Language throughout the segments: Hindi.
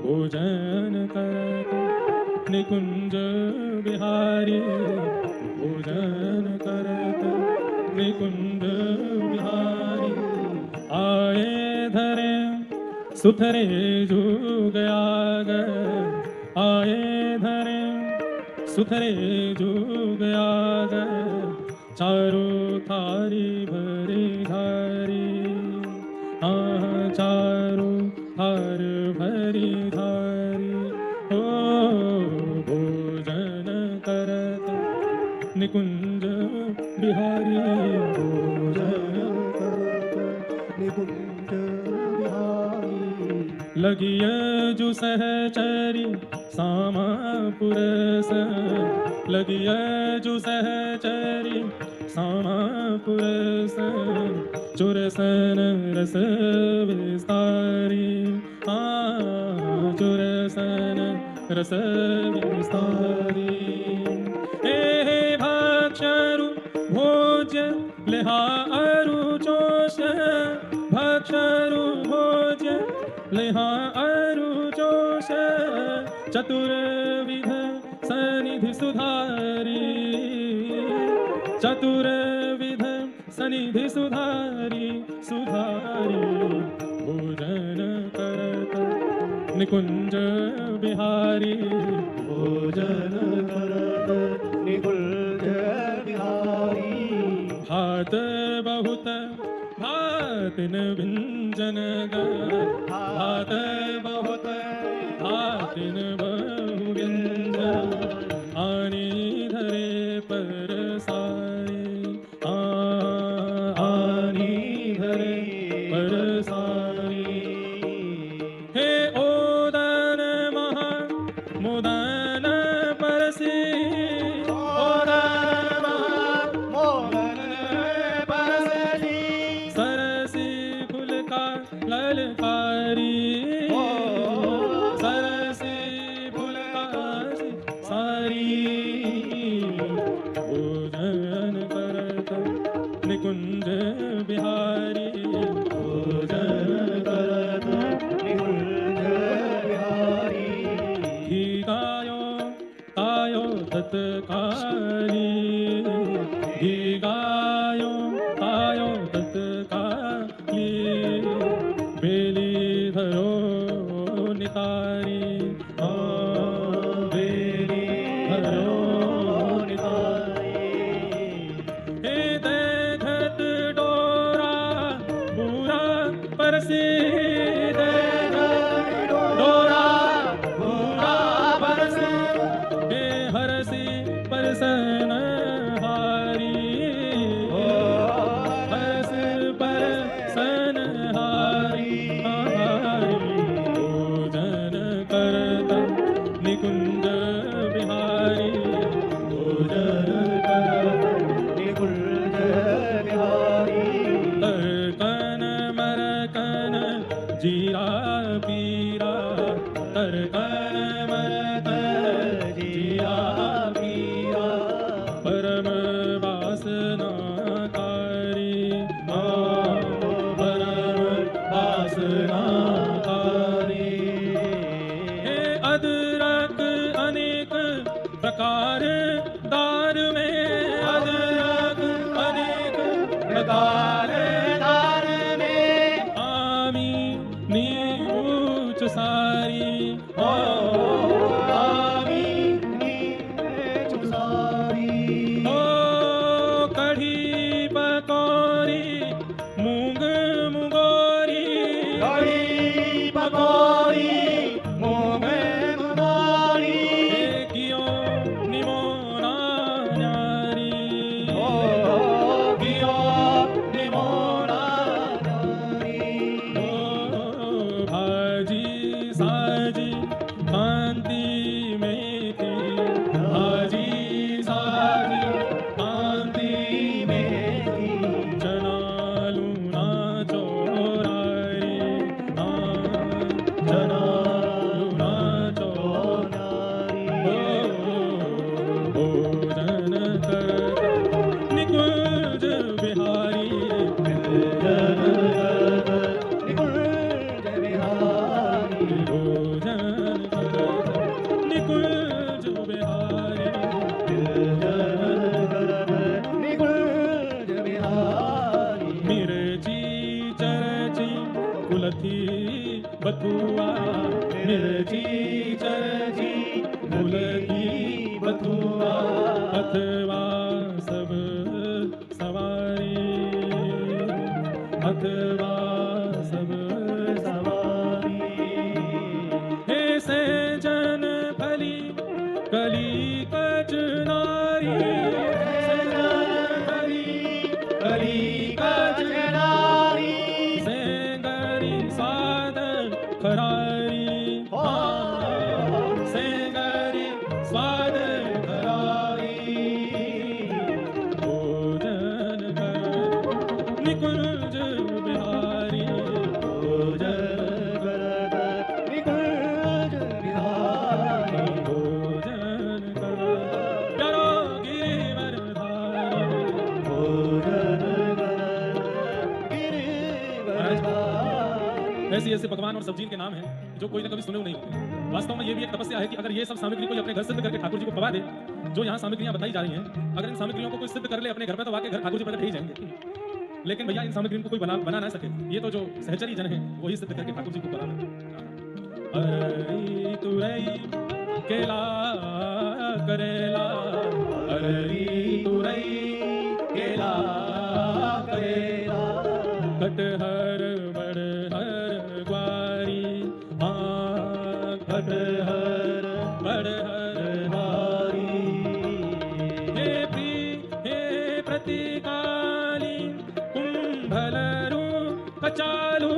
भोजन करत निकुंज बिहारी, भोजन करत निकुंज बिहारी। आए धरे सुथरे जुग आगर, आए धरे सुथरे जुग आगर। चारों थारी भरी धारी, चारों थार भरी धारी। हो भोजन करत निकुंज बिहारी, भोजन करत निकुंज बिहारी। लगिय जो सहचरी सामा पुरस, लगिय जो सहचरी सामा पुरस। चुरसन रस विस्तारी, चुरसन रस विस्तारी। हे भक्षरु भोज्य लेहा अरु जोश, भक्षरु भोज्य लेहा अरु जोश। चतुर्विध सनिधि सुधारी, चतुर्विध सनिधि सुधारी सुधारी। भोजन करत निकुंज बिहारी, भोजन करत निकुंज बिहारी। भात बहुत भातिन व्यंजन गा, भात बहुत भातिन बहु व्यंजन। आनी धरे परसारी, आनी धरे परसारी। हे ओदन महा मोदन परसी, ओदन महा मोदन परसी। सरसी फूल का ललकारी, सरसी फूल का सारी। भोजन करत निकुंज बिहारी, भोजन करत निकुंज बिहारी। घी गायो गायो तत्काली, घी गायो गायो तत्काली। बेली धरो नितारी, बेली धरो नितारी। हे देखत डोरा बुरा परसी, देखत डोरा बुरा परसी। हे हरसी परसन हारी, हरसी परसन हारी। भोजन करत निकुंज बिहारी, भोजन करत निकुंज बिहारी। तर्कन मरकन जीरा पीरा, तर्कन मरकन जीरा पीरा। परम वासना कारी, परम वासना कारी। हे अदरक अनेक प्रकार दार में, अदरक अनेक प्रकार दार में। आमी नीच सारी, आमी नीच सारी। ओ कढ़ी पकौड़ी मूंग मुंगोरी, कढ़ी पकौड़ी मूंग मुंगोरी। कियो निमोना न्यारी, कियो निमोना न्यारी। भाजी साजी कांत मिर्ची चरची गुल की बथुआ अथवा सब सवारी अथवा सब सवारी हे सेजन फली कली कचनारी सेजन फली कली कचनारी सेंगरी सादर खरारी सेंगरी स्वादर खरारी भोजन कर निकुंज बिहारी भोजन कर निकुंज बिहारी भोजन कर प्यारो गिरिवरधारी भोजन कर गिरिवरधारी। ऐसे ऐसे पकवान और सब्जी के नाम हैं जो कोई ने कभी सुने नहीं होंगे। वास्तव में ये भी एक तपस्या है कि अगर ये सब सामग्री कोई अपने घर सिद्ध करके ठाकुर जी को पवा दे, जो यहाँ सामग्रियां बताई जा रही हैं, अगर इन सामग्रियों को कोई सिद्ध कर ले अपने घर पे तो वाकई घर ठाकुर जी प्रकट ही जाएंगे। लेकिन भैया इन सामग्रियों को कोई बना ना सके, ये तो जो सहचरी जन है वही सिद्ध करके ठाकुर जी को बना। अरई तुरई केला करेला अरई तुरई केला करेला कटहर बड़हर ग्वारी कटहर बड़हर ग्वारी हे प्रतिकाली कुंभलरू कचालू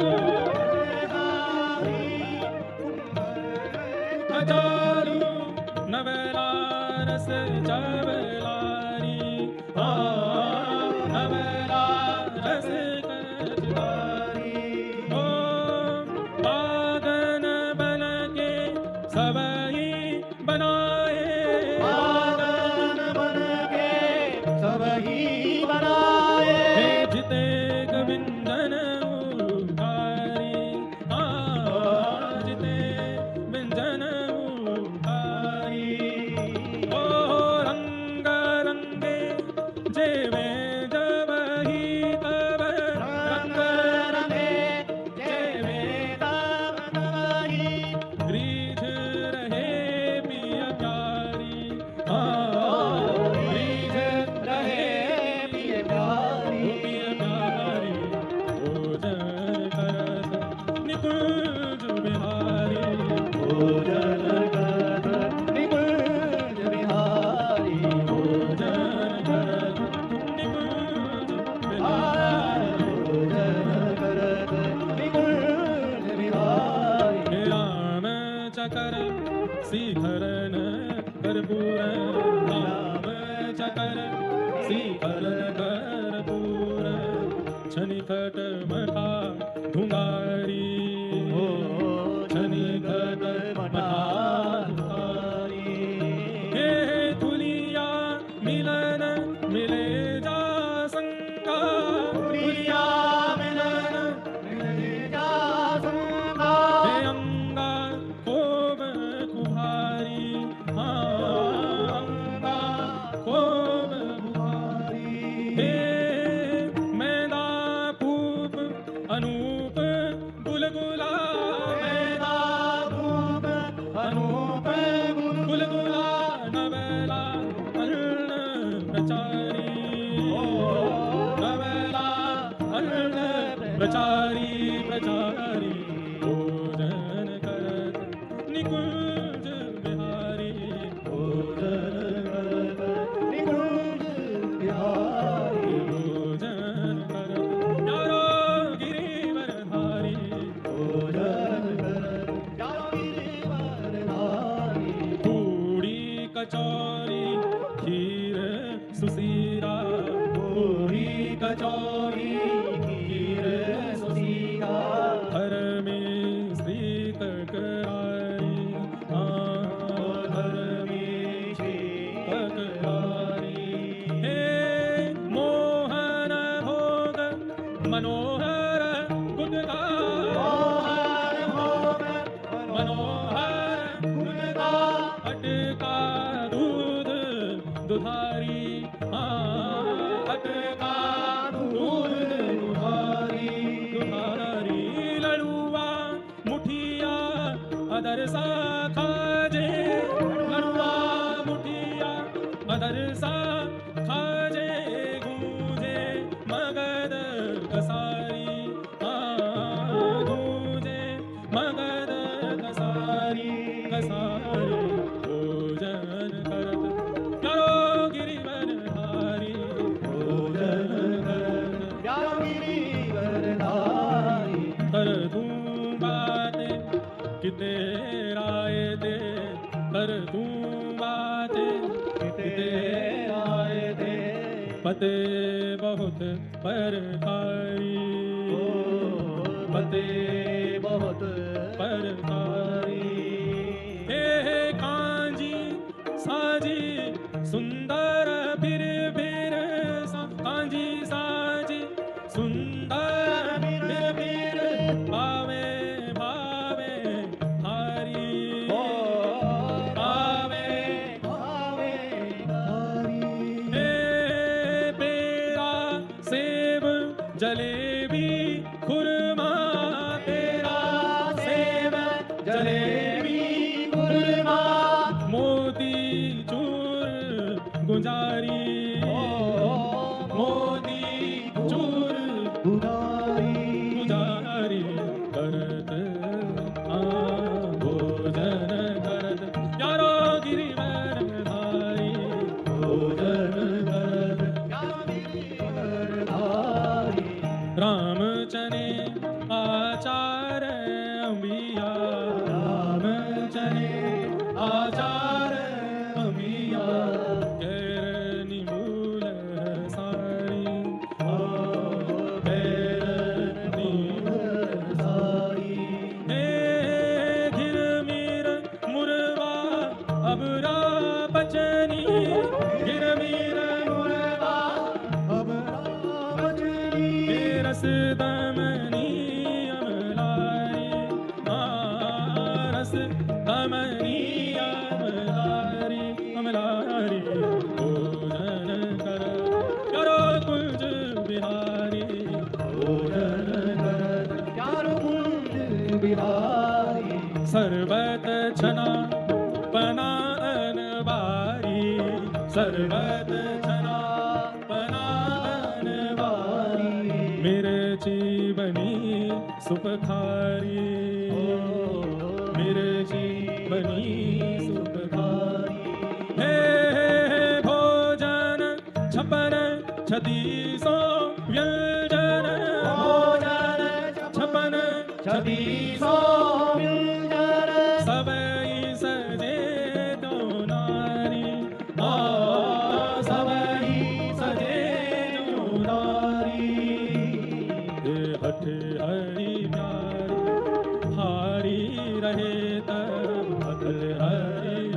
कचालू नवलारस चवलारी नवलारस कचवारी ओ पागन बन के सबही बनाए पागन बन के सबही बनाए जिते व्यंजन उधारी जिते व्यंजन उधारी ओ रंग रंगे जेवे जबही तब रंग रंगे जेवे तब तबही ग्रीझ रहे पिय प्यारी ग्रीझ रहे पिय प्यारी भोजन करत निकुंज बिहारी भोजन करत निकुंज बिहारी भोजन करत निकुंज बिहारी भोजन करत निकुंज बिहारी हे राम चकर शिखरन कर्पूर राम चकर शिखरन कर्पूर छनिकट मठा धुंगारी छनिकट मठा धुंगारी हे धुलिया मिलन मिले जा संगा धुलिया मिलन मिले जा संगा हे अंगा खूब कुहारी अंगा खूब कुहारी हे मैदा पूप अनूप बुलगुला मैदा पूप अनूप बुलगुला नवला अर्ण प्रचारी नवला अर्ण प्रचारी प्रचारी भोजन करत निकुंज बिहारी भोजन करत निकुंज बिहारी भोजन करत प्यारो गिरिवरधारी भोजन करत प्यारो गिरिवरधारी पूड़ी कचौरी खीर सुसीरा पूड़ी कचौरी खीर सुसीरा हर में श्री तकरारी हर में श्री तकरारी हे मोहन भोग मनोहर गुटका मोहन भोग मनोहर गुटका अटका दूध दुधारी अटका दूध दुधारी दुधारी लड़ुआ मुठिया अदर सा खाजे लड़ुआ मुठिया अदर सा खाजे गूंजे मगध कसारी गूंजे मगध कसारी कसारी भोजन करत प्यारो गिरिवर धारी भोजन करत प्यारो गिरिवर धारी कर दूं बातें किते राय दे कर दूं बातें किते आए दे पते बहुत परखारी पते बहुत परखारी हे कांजी साजी सुंदर फिर कांजी साजी सुंदर फिर भावे भावे हारी भावे भावे धारी हे पेड़ा सेब जलेबी खुरमा तेरा सेब जलेबी खुरमा मोती चूर गुंजारी मोती चूर उदारी गुजारी करत भोजन करत प्यारो गिरिवर धारी भोजन करत प्यारो गिरिवर धारी राम चने आचार अंबिया राम चने आचार अंबिया कैरनी मूल सारी कैरनी सारी हे घिर मीर मुरवा अबरा बचनी घिर मीर मुरवा अब रामचरी हे रस दमनी अमलारी रस दमनी अमलारी अमलारी भोजन कर करो कुंज बिहारी भोजन कर प्यारो कुंज बिहारी सर्वत छना पना अनबारी सर्वत छना पना अनबारी मिर्ची बनी सुपखारी मिर्ची बनी सुपखारी हे भोजन छपन छतीसो व्यंजन भोजन छपन छतीसो व्यंजन सबई सजे दो नारी सबई सजे दो नारी हे हठ हरी प्यारी हारी रहे तब अकल हरी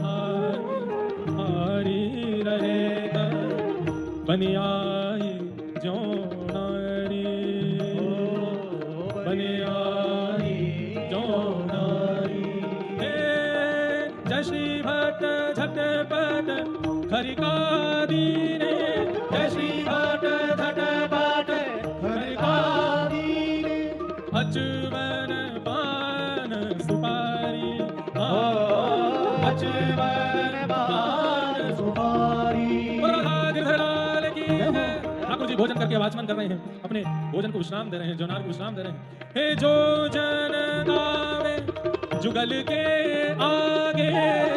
हारी रहे तब बनी आई जो नारी बनी आई जो नारी हे जशी भट झटपट खरिका दीने जशी भट झटपट खरिका दीने अचुवन पान सुपारी अचुवन पान सुपारी गिरधराल की है। ठाकुर जी भोजन करके वाचमन कर रहे हैं, अपने भोजन को विश्राम दे रहे हैं, जोनार को विश्राम दे रहे हैं। हे जो जन गावे जुगल के आगे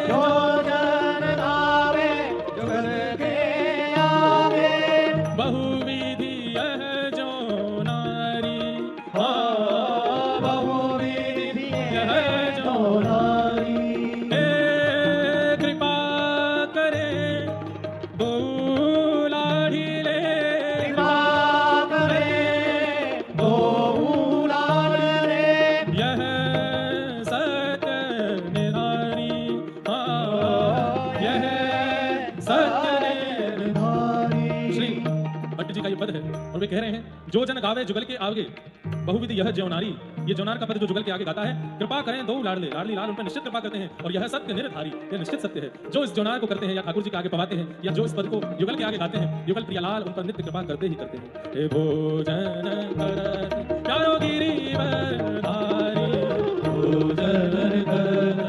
जो जन गावे जुगल के आगे बहुविधि यह जो नारी बहुविधि यह जो नारी हे कृपा करे दो लाड़ी ले कृपा करे दो लाड रे यह सत्य निरारी यह सत्य धारी श्री भट्ट जी का ये पद है और वे कह रहे हैं जो जन गावे जुगल के आगे बहुविधि यह ज्योनारी। ये ज्योनार का पद जो जुगल के आगे गाता है, कृपा करें दो लाडले लाडली लाल उन पर निश्चित कृपा करते हैं और यह सत्य निर्धारी, यह निश्चित सत्य है। जो इस ज्योनार को करते हैं या ठाकुर जी के आगे पवाते हैं या जो इस पद को युगल के आगे गाते हैं, युगल प्रियालाल उन पर नित्य कृपा करते ही करते हैं। हे भोजन करत प्यारो गिरिवर धारी भोजन कर